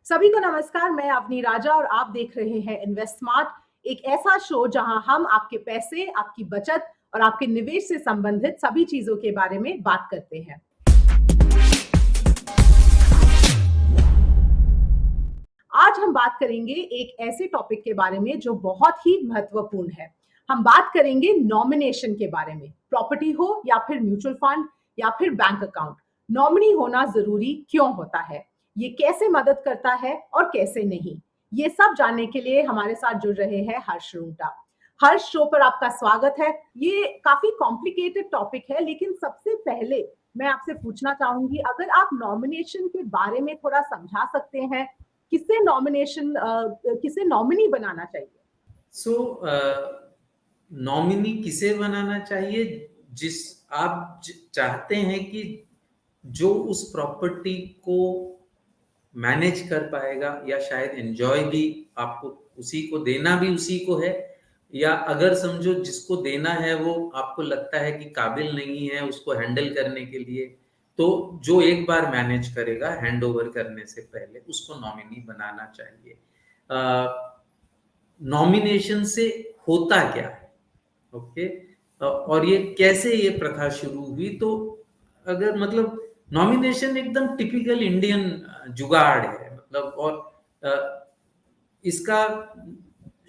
सभी को नमस्कार, मैं अवनी राजा और आप देख रहे हैं इन्वेस्ट स्मार्ट, एक ऐसा शो जहां हम आपके पैसे, आपकी बचत और आपके निवेश से संबंधित सभी चीजों के बारे में बात करते हैं। आज हम बात करेंगे एक ऐसे टॉपिक के बारे में जो बहुत ही महत्वपूर्ण है। हम बात करेंगे नॉमिनेशन के बारे में। प्रॉपर्टी हो या फिर म्यूचुअल फंड या फिर बैंक अकाउंट, नॉमिनी होना जरूरी क्यों होता है, ये कैसे मदद करता है और कैसे नहीं, ये सब जानने के लिए हमारे साथ जुड़ रहे हैं हर्ष रूंगटा। हर्ष, शो पर आपका स्वागत है। ये काफी कॉम्प्लिकेटेड टॉपिक है, लेकिन सबसे पहले मैं आपसे पूछना चाहूंगी, अगर आप नॉमिनेशन के बारे में थोड़ा समझा सकते हैं, किसे नॉमिनी बनाना चाहिए? नॉमिनी किसे बनाना चाहिए? जिस आप चाहते हैं कि जो उस प्रॉपर्टी को मैनेज कर पाएगा या शायद एंजॉय भी आपको उसी को देना भी उसी को है, या अगर समझो जिसको देना है वो आपको लगता है कि काबिल नहीं है उसको हैंडल करने के लिए, तो जो एक बार मैनेज करेगा हैंड ओवर करने से पहले उसको नॉमिनी बनाना चाहिए। नॉमिनेशन से होता क्या है, ओके, और ये कैसे ये प्रथा शुरू हुई? तो अगर मतलब नॉमिनेशन एकदम टिपिकल इंडियन जुगाड़ है, मतलब, और इसका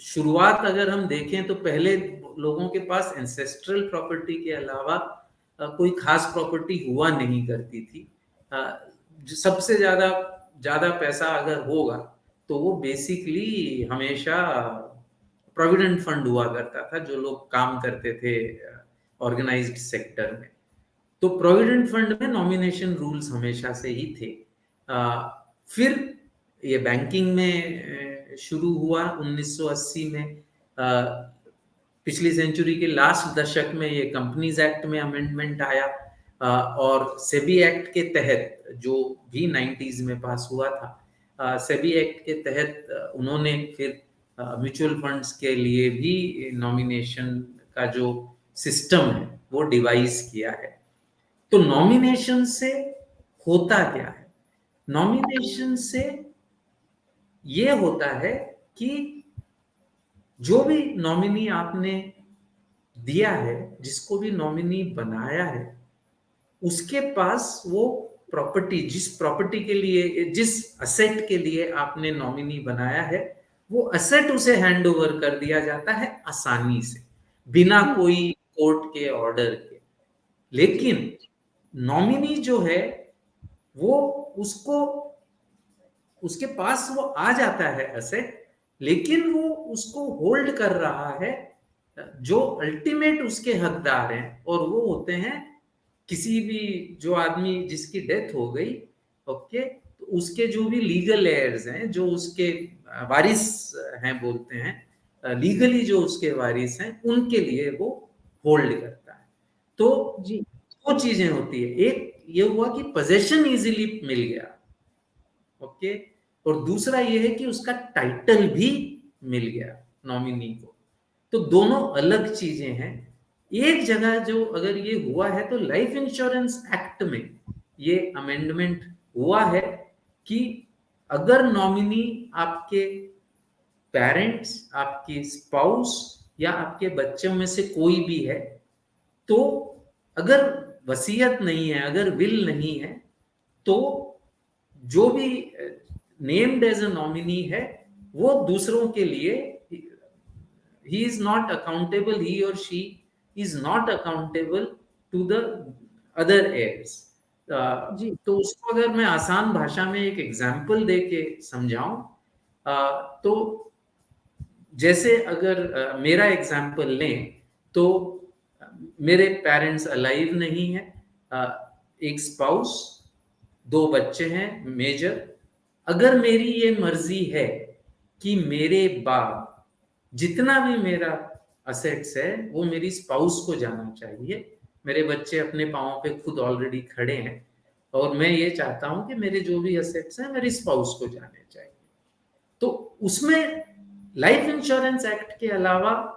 शुरुआत अगर हम देखें तो पहले लोगों के पास एंसेस्ट्रल प्रॉपर्टी के अलावा कोई खास प्रॉपर्टी हुआ नहीं करती थी। सबसे ज्यादा पैसा अगर होगा तो वो बेसिकली हमेशा प्रोविडेंट फंड हुआ करता था, जो लोग काम करते थे ऑर्गेनाइज्ड सेक्टर में। तो प्रोविडेंट फंड में नॉमिनेशन रूल्स हमेशा से ही थे। फिर ये बैंकिंग में शुरू हुआ 1980 में। पिछली सेंचुरी के लास्ट दशक में ये कंपनीज एक्ट में अमेंडमेंट आया, और सेबी एक्ट के तहत, जो भी 90s में पास हुआ था, सेबी एक्ट के तहत उन्होंने फिर म्यूचुअल फंड्स के लिए भी नॉमिनेशन का जो सिस्टम है वो डिवाइस किया है। तो नॉमिनेशन से होता क्या है? नॉमिनेशन से ये होता है कि जो भी नॉमिनी आपने दिया है, जिसको भी नॉमिनी बनाया है, उसके पास वो प्रॉपर्टी, जिस प्रॉपर्टी के लिए, जिस असेट के लिए आपने नॉमिनी बनाया है, वो असेट उसे हैंड ओवर कर दिया जाता है आसानी से, बिना कोई कोर्ट के ऑर्डर के। लेकिन नॉमिनी जो है वो उसके पास वो आ जाता है असेट, लेकिन वो उसको होल्ड कर रहा है जो अल्टीमेट उसके हकदार हैं, और वो होते हैं किसी भी जो आदमी जिसकी डेथ हो गई, ओके, तो उसके जो भी लीगल एयर्स हैं, जो उसके वारिस हैं, बोलते हैं लीगली जो उसके वारिस हैं, उनके लिए वो होल्ड करता है। तो जी, दो चीजें होती है, एक ये हुआ कि पोजेशन इजीली मिल गया, ओके, और दूसरा ये है कि उसका टाइटल भी मिल गया नॉमिनी को। तो दोनों अलग चीजें हैं। एक जगह जो अगर ये हुआ है तो लाइफ इंश्योरेंस एक्ट में ये अमेंडमेंट हुआ है कि अगर नॉमिनी आपके पेरेंट्स, आपकी स्पाउस या आपके बच्चों में से कोई भी है, तो अगर वसीयत नहीं है, अगर विल नहीं है, तो जो भी नेम्ड एज अ नॉमिनी है वो दूसरों के लिए he is not accountable, he or she is not accountable to the other heirs. तो उसको अगर मैं आसान भाषा में एक एग्जाम्पल दे के समझाऊं, तो जैसे अगर मेरा एग्जाम्पल लें तो मेरे पेरेंट्स अलाइव नहीं है, एक स्पाउस, दो बच्चे हैं मेजर। अगर मेरी ये मर्जी है कि मेरे बाद जितना भी मेरा असेट्स है वो मेरी स्पाउस को जाना चाहिए, मेरे बच्चे अपने पांवों पे खुद ऑलरेडी खड़े हैं, और मैं ये चाहता हूं कि मेरे जो भी असेट्स हैं मेरी स्पाउस को जाने चाहिए, तो उसमें लाइफ इंश्योरेंस एक्ट के अलावा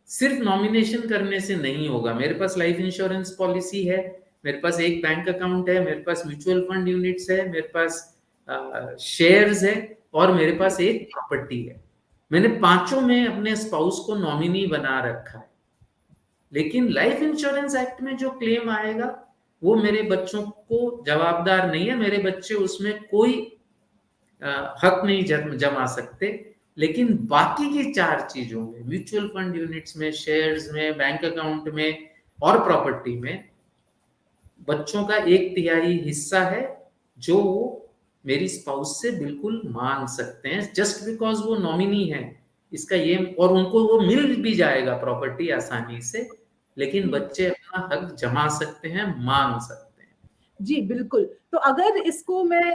सिर्फ नॉमिनेशन करने से नहीं होगा। मेरे पास लाइफ इंश्योरेंस पॉलिसी है, मेरे पास एक बैंक अकाउंट है, मेरे पास म्यूचुअल फंड यूनिट्स है, मेरे पास शेयर्स है, और मेरे पास एक प्रॉपर्टी है। मैंने पांचों में अपने स्पाउस को नॉमिनी बना रखा है, लेकिन लाइफ इंश्योरेंस एक्ट में जो क्लेम आएगा वो मेरे बच्चों को जवाबदार नहीं है। मेरे बच्चे उसमें कोई हक नहीं जमा सकते, लेकिन बाकी की चार चीजों में, म्यूचुअल फंड यूनिट्स में, शेयर्स में, बैंक अकाउंट में और प्रॉपर्टी में, बच्चों का 1/3 हिस्सा है जो वो मेरी स्पाउस से बिल्कुल मांग सकते हैं, जस्ट बिकॉज वो नॉमिनी है। इसका ये, और उनको वो मिल भी जाएगा प्रॉपर्टी आसानी से, लेकिन बच्चे अपना हक जमा सकते हैं, मांग सकते हैं। जी बिल्कुल। तो अगर इसको मैं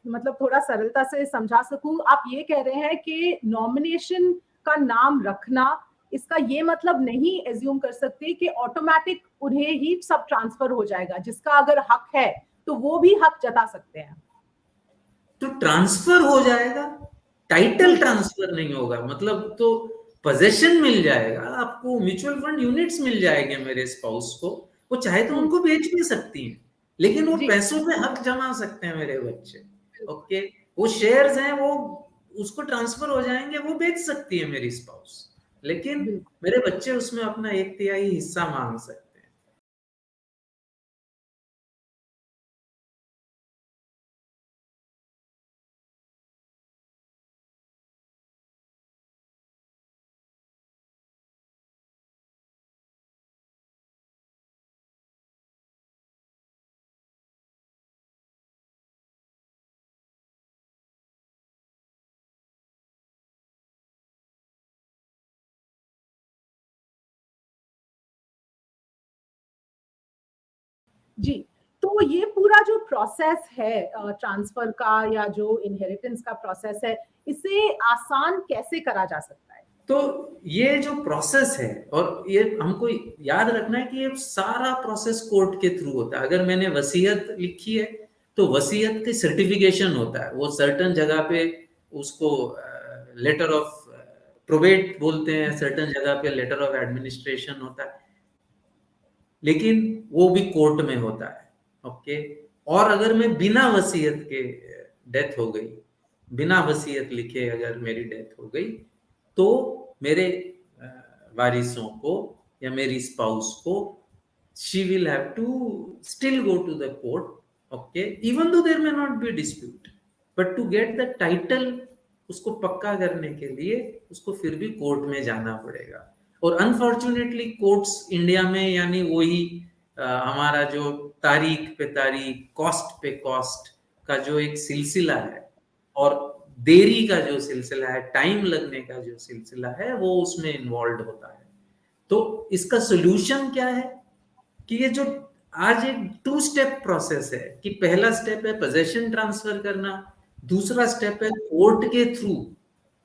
मतलब थोड़ा सरलता से समझा सकूं, आप ये कह रहे हैं कि नॉमिनेशन का नाम रखना, इसका ये मतलब नहीं एज्यूम कर सकते कि ऑटोमेटिक उन्हें ही सब ट्रांसफर हो जाएगा। जिसका अगर हक है तो वो भी हक जता सकते हैं। तो ट्रांसफर हो जाएगा, टाइटल ट्रांसफर नहीं होगा, मतलब तो पोजेशन मिल जाएगा आपको, म्यूचुअल फंड यूनिट्स मिल जाएंगे मेरे स्पाउस को, वो चाहे तो उनको बेच भी सकती हैं, लेकिन वो जी पैसों पे हक जमा सकते हैं मेरे बच्चे। ओके, वो शेयर्स हैं, वो उसको ट्रांसफर हो जाएंगे, वो बेच सकती है मेरी स्पाउस, लेकिन बिल्कुल। मेरे बच्चे उसमें अपना 1/3 हिस्सा मांग सकते हैं। जी, तो ये पूरा जो प्रोसेस है ट्रांसफर का या जो इनहेरिटेंस का प्रोसेस है, इसे आसान कैसे करा जा सकता है? तो ये जो प्रोसेस है, और ये हमको याद रखना है कि ये सारा प्रोसेस कोर्ट के थ्रू होता है। अगर मैंने वसीयत लिखी है तो वसीयत के सर्टिफिकेशन होता है, वो सर्टन जगह पे उसको लेटर ऑफ प्रोबेट बोलते हैं, सर्टन जगह पे लेटर ऑफ एडमिनिस्ट्रेशन होता है, लेकिन वो भी कोर्ट में होता है। ओके, और अगर मैं बिना वसीयत के डेथ हो गई, बिना वसीयत लिखे अगर मेरी डेथ हो गई, तो मेरे वारिसों को या मेरी स्पाउस को, she will have to still go to the court, okay, even though there may not be dispute, but to get the title, उसको पक्का करने के लिए उसको फिर भी कोर्ट में जाना पड़ेगा। और अनफॉर्चुनेटली कोर्ट्स इंडिया में, यानी वही हमारा जो तारीख पे तारीख, कॉस्ट पे कॉस्ट का जो एक सिलसिला है, और देरी का जो सिलसिला है, टाइम लगने का जो सिलसिला है, वो उसमें इन्वॉल्व होता है। तो इसका सोल्यूशन क्या है कि ये जो आज एक 2 स्टेप प्रोसेस है, कि पहला स्टेप है पोजेशन ट्रांसफर करना, दूसरा स्टेप है कोर्ट के थ्रू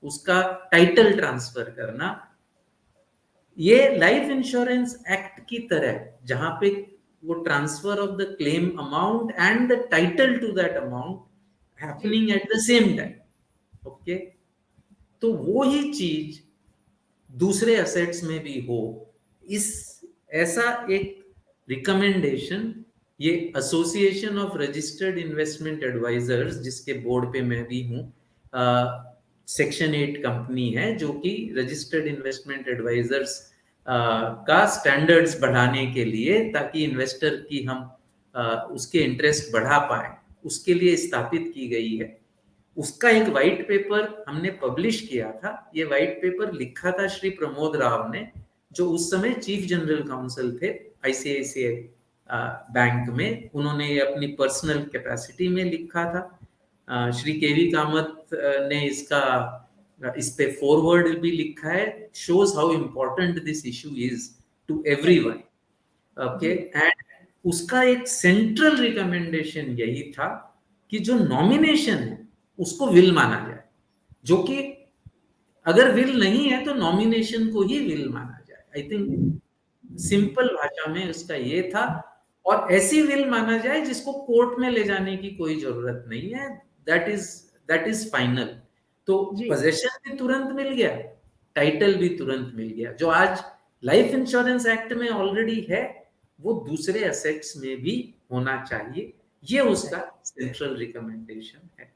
उसका टाइटल ट्रांसफर करना। ये लाइफ इंश्योरेंस एक्ट की तरह, जहां पे वो transfer of the claim amount and the title to that amount जी happening at the same time. Okay, तो वो ही चीज दूसरे असेट्स में भी हो, इस ऐसा एक रिकमेंडेशन ये association of registered investment advisers, जिसके बोर्ड पे मैं भी हूँ, सेक्शन 8 कंपनी है जो कि रजिस्टर्ड इन्वेस्टमेंट एडवाइजर्स का स्टैंडर्ड्स बढ़ाने के लिए, ताकि इन्वेस्टर की हम उसके इंटरेस्ट बढ़ा पाए, उसके लिए स्थापित की गई है। उसका एक वाइट पेपर हमने पब्लिश किया था। ये वाइट पेपर लिखा था श्री प्रमोद राव ने, जो उस समय चीफ जनरल काउंसिल थे आईसीआईसीआई बैंक में। उन्होंने ये अपनी पर्सनल कैपेसिटी में लिखा था। श्री केवी कामत ने इसका इस पे फॉरवर्ड भी लिखा है, shows how important this issue is to everyone. Okay, and उसका एक सेंट्रल रिकमेंडेशन यही था कि जो नॉमिनेशन है उसको विल माना जाए, जो कि अगर विल नहीं है तो नॉमिनेशन को ही विल माना जाए। आई थिंक सिंपल भाषा में उसका ये था, और ऐसी विल माना जाए जिसको कोर्ट में ले जाने की कोई जरूरत नहीं है, दैट इज फाइनल। तो जी पोजेशन भी तुरंत मिल गया, टाइटल भी तुरंत मिल गया, जो आज लाइफ इंश्योरेंस एक्ट में ऑलरेडी है, वो दूसरे एसेट्स में भी होना चाहिए। ये उसका सेंट्रल रिकमेंडेशन है।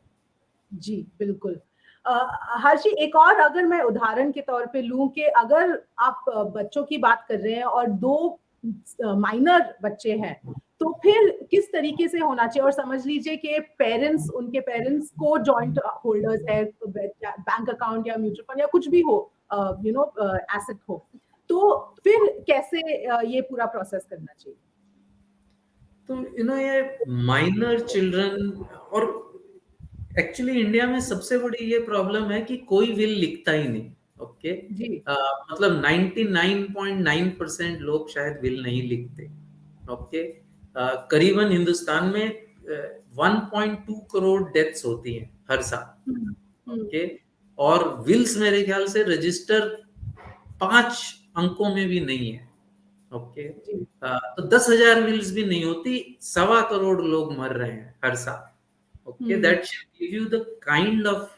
जी, बिल्कुल। हर्षी, एक और अगर मैं उदाहरण के तौर पे लूँ कि अगर आप बच्चों की बात कर रहे हैं और 2 माइनर बच्चे हैं, तो फिर किस तरीके से होना चाहिए? और समझ लीजिए कि पेरेंट्स, उनके पेरेंट्स को जॉइंट होल्डर्स है, तो बैंक अकाउंट या म्यूचुअल फंड या कुछ भी हो, एसेट हो। तो फिर कैसे ये पूरा प्रोसेस करना चाहिए? तो ये माइनर चिल्ड्रन, और एक्चुअली इंडिया में सबसे बड़ी ये प्रॉब्लम है कि कोई विल लिखता ही नहीं। ओके, जी, मतलब 99.9% लोग शायद विल नहीं लिखते। ओके, करीबन हिंदुस्तान में 1.2 करोड़ डेथ्स होती हैं हर साल। हुँ, हुँ, ओके, और विल्स मेरे ख्याल से रजिस्टर 5 अंकों में भी नहीं है। ओके, जी, तो 10,000 विल्स भी नहीं होती, 1.25 करोड़ लोग मर रहे हैं हर साल। Okay, hmm, that should give you the kind of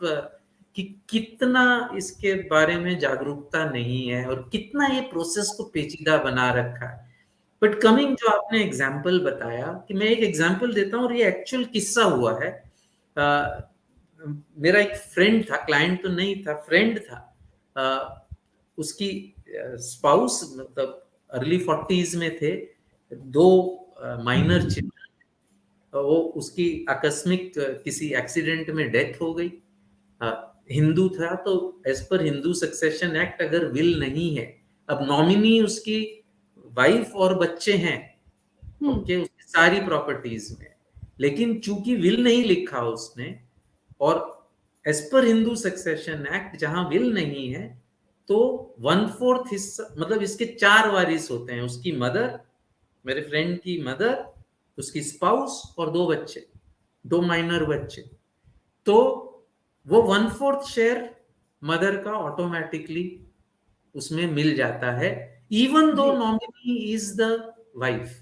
कि कितना इसके बारे में जागरूकता नहीं है और कितना ये प्रोसेस को पेचीदा बना रखा है। बट कमिंग, जो आपने एग्जाम्पल बताया, कि मैं एक एग्जाम्पल देता हूँ और ये एक्चुअल किस्सा हुआ है। अ, मेरा एक फ्रेंड था, क्लाइंट तो नहीं था, फ्रेंड था। उसकी स्पाउस मतलब अर्ली 40s में थे, 2 माइनर चिल्ड्रन। वो उसकी आकस्मिक किसी एक्सीडेंट में डेथ हो गई। अ, हिंदू था, तो as per Hindu succession act अगर विल नहीं है, अब नॉमिनी उसकी वाइफ और बच्चे हैं। हुँ, ओके, उसकी सारी प्रॉपर्टीज में, लेकिन चूंकि विल नहीं लिखा उसने, और as per Hindu succession act जहां विल नहीं है, तो 1/4 हिस्सा, मतलब इसके 4 वारिस होते हैं, उसकी मदर, मेरे फ्रेंड की मदर, उसकी स्पाउस और 2 बच्चे, 2 माइनर बच्चे। तो वो 1/4 शेयर मदर का ऑटोमेटिकली उसमें मिल जाता है, इवन दो जी, nominee is the wife.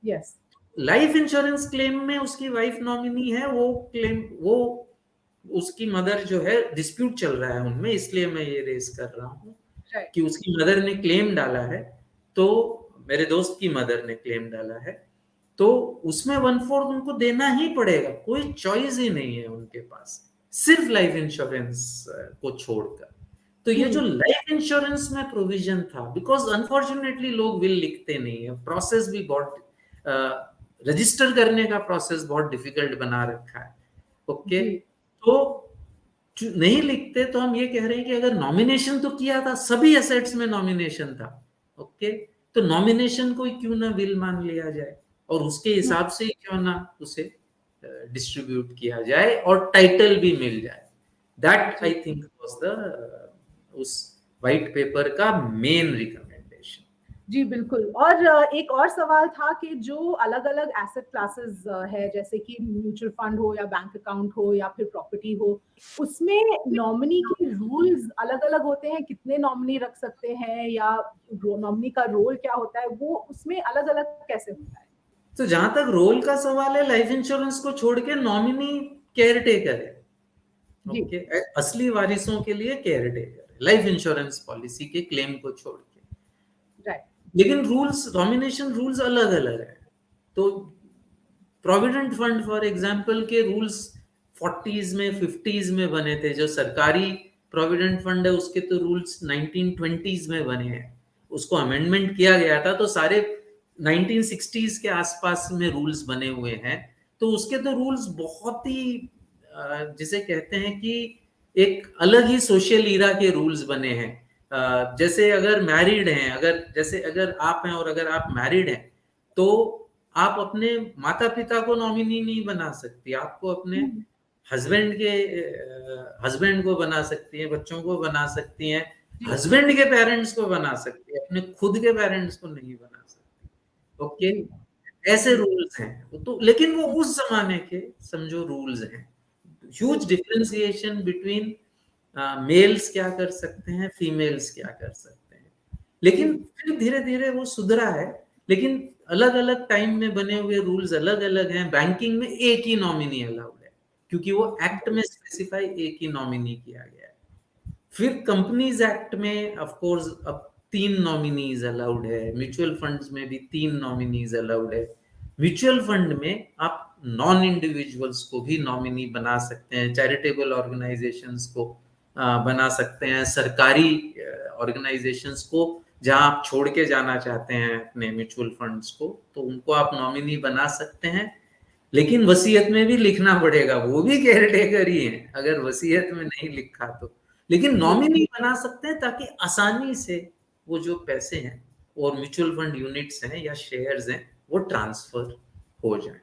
Yes, life insurance claim में उसकी वाइफ नॉमिनी है, वो क्लेम, वो उसकी मदर जो है, डिस्प्यूट चल रहा है उनमें, इसलिए मैं ये रेस कर रहा हूँ राइट, कि उसकी मदर ने क्लेम डाला है। तो मेरे दोस्त की मदर ने क्लेम डाला है, तो उसमें 1/4 उनको देना ही पड़ेगा, कोई चॉइस ही नहीं है उनके पास, सिर्फ लाइफ इंश्योरेंस को छोड़कर। तो ये जो हुँ, लाइफ इंश्योरेंस में प्रोविजन था, बिकॉज अनफॉर्चुनेटली लोग विल लिखते नहीं है, प्रोसेस भी बहुत, रजिस्टर करने का प्रोसेस बहुत डिफिकल्ट बना रखा है। ओके, जी, तो नहीं लिखते, तो हम ये कह रहे हैं कि अगर नॉमिनेशन तो किया था, सभी एसेट्स में नॉमिनेशन था। ओके, तो नॉमिनेशन को ही क्यों ना विल मान लिया जाए, और उसके हुँ, हिसाब से ही क्यों ना उसे डिस्ट्रीब्यूट किया जाए और टाइटल भी मिल जाए। दैट जी। आई थिंक वाज द उस वाइट पेपर का मेन रिकमेंडेशन। जी, बिल्कुल। और एक और सवाल था कि जो अलग-अलग एसेट क्लासेस है, जैसे कि म्यूचुअल फंड हो या बैंक अकाउंट हो या फिर प्रॉपर्टी हो, उसमें नॉमिनी के रूल्स अलग-अलग होते हैं, कितने नॉमिनी रख सकते हैं या नॉमिनी का रोल क्या होता है, वो उसमें अलग-अलग कैसे होता है? तो जहां तक रोल का सवाल है, लाइफ इंश्योरेंस को छोड़ के नॉमिनी केयर टेकर है। जी, ओके, असली वारिसों के लिए केयर टेकर है, लाइफ इंश्योरेंस पॉलिसी के क्लेम को छोड़ के। राइट। लेकिन रूल्स, डोमिनेशन रूल्स अलग अलग है। तो प्रोविडेंट फंड फॉर एग्जांपल के रूल्स 40s में 50s में बने थे, जो सरकारी प्रोविडेंट फंड है उसके तो रूल्स 1920s में बने हैं। उसको अमेंडमेंट किया गया था, तो सारे 1960s के आसपास में रूल्स बने हुए हैं। तो उसके तो रूल्स बहुत ही जिसे कहते हैं कि एक अलग ही सोशल ईरा के रूल्स बने हैं। जैसे अगर मैरिड हैं, अगर जैसे अगर आप हैं और अगर आप मैरिड हैं, तो आप अपने माता पिता को नॉमिनी नहीं बना सकती, आपको अपने हुँ, हस्बैंड को बना सकती हैं, बच्चों को बना सकती हैं, जी, हस्बैंड के पेरेंट्स को बना सकती है, अपने खुद के पेरेंट्स को नहीं बना सकती। ओके, जी, ऐसे जी, रूल्स हैं, तो लेकिन वो हुँ, उस जमाने के समझो रूल्स हैं। ह्यूज बिल्कुल, डिफरेंशिएशन बिटवीन मेल्स क्या कर सकते हैं, फीमेल्स क्या कर सकते हैं। जी, लेकिन फिर धीरे धीरे वो सुधरा है। लेकिन अलग अलग टाइम में बने हुए रूल्स अलग अलग हैं। बैंकिंग में एक ही नॉमिनी अलाउड है, क्योंकि वो एक्ट में स्पेसिफाई एक ही नॉमिनी किया गया है। फिर कंपनीज एक्ट में ऑफ कोर्स अब 3 नॉमिनीज अलाउड है, म्यूचुअल फंड्स में भी 3 नॉमिनीज अलाउड है। म्यूचुअल फंड में आप नॉन इंडिविजुअल्स को भी नॉमिनी बना सकते हैं, चैरिटेबल ऑर्गेनाइजेशंस को बना सकते हैं, सरकारी ऑर्गेनाइजेशंस को जहां आप छोड़ के जाना चाहते हैं अपने म्यूचुअल फंड्स को, तो उनको आप नॉमिनी बना सकते हैं। लेकिन वसीयत में भी लिखना पड़ेगा, वो भी केयरटेकर ही है अगर वसीयत में नहीं लिखा तो। लेकिन नॉमिनी बना सकते हैं ताकि आसानी से वो जो पैसे हैं और म्यूचुअल फंड यूनिट्स हैं या शेयर्स हैं वो ट्रांसफर हो जाए।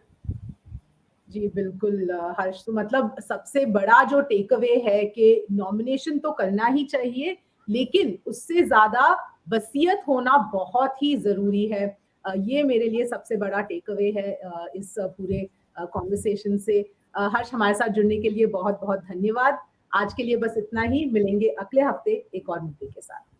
जी बिल्कुल हर्ष, तो मतलब सबसे बड़ा जो टेक अवे है कि नॉमिनेशन तो करना ही चाहिए, लेकिन उससे ज्यादा वसीयत होना बहुत ही जरूरी है। ये मेरे लिए सबसे बड़ा टेक अवे है इस पूरे कॉन्वर्सेशन से। हर्ष, हमारे साथ जुड़ने के लिए बहुत बहुत धन्यवाद। आज के लिए बस इतना ही, मिलेंगे अगले हफ्ते एक और मुद्दे के साथ।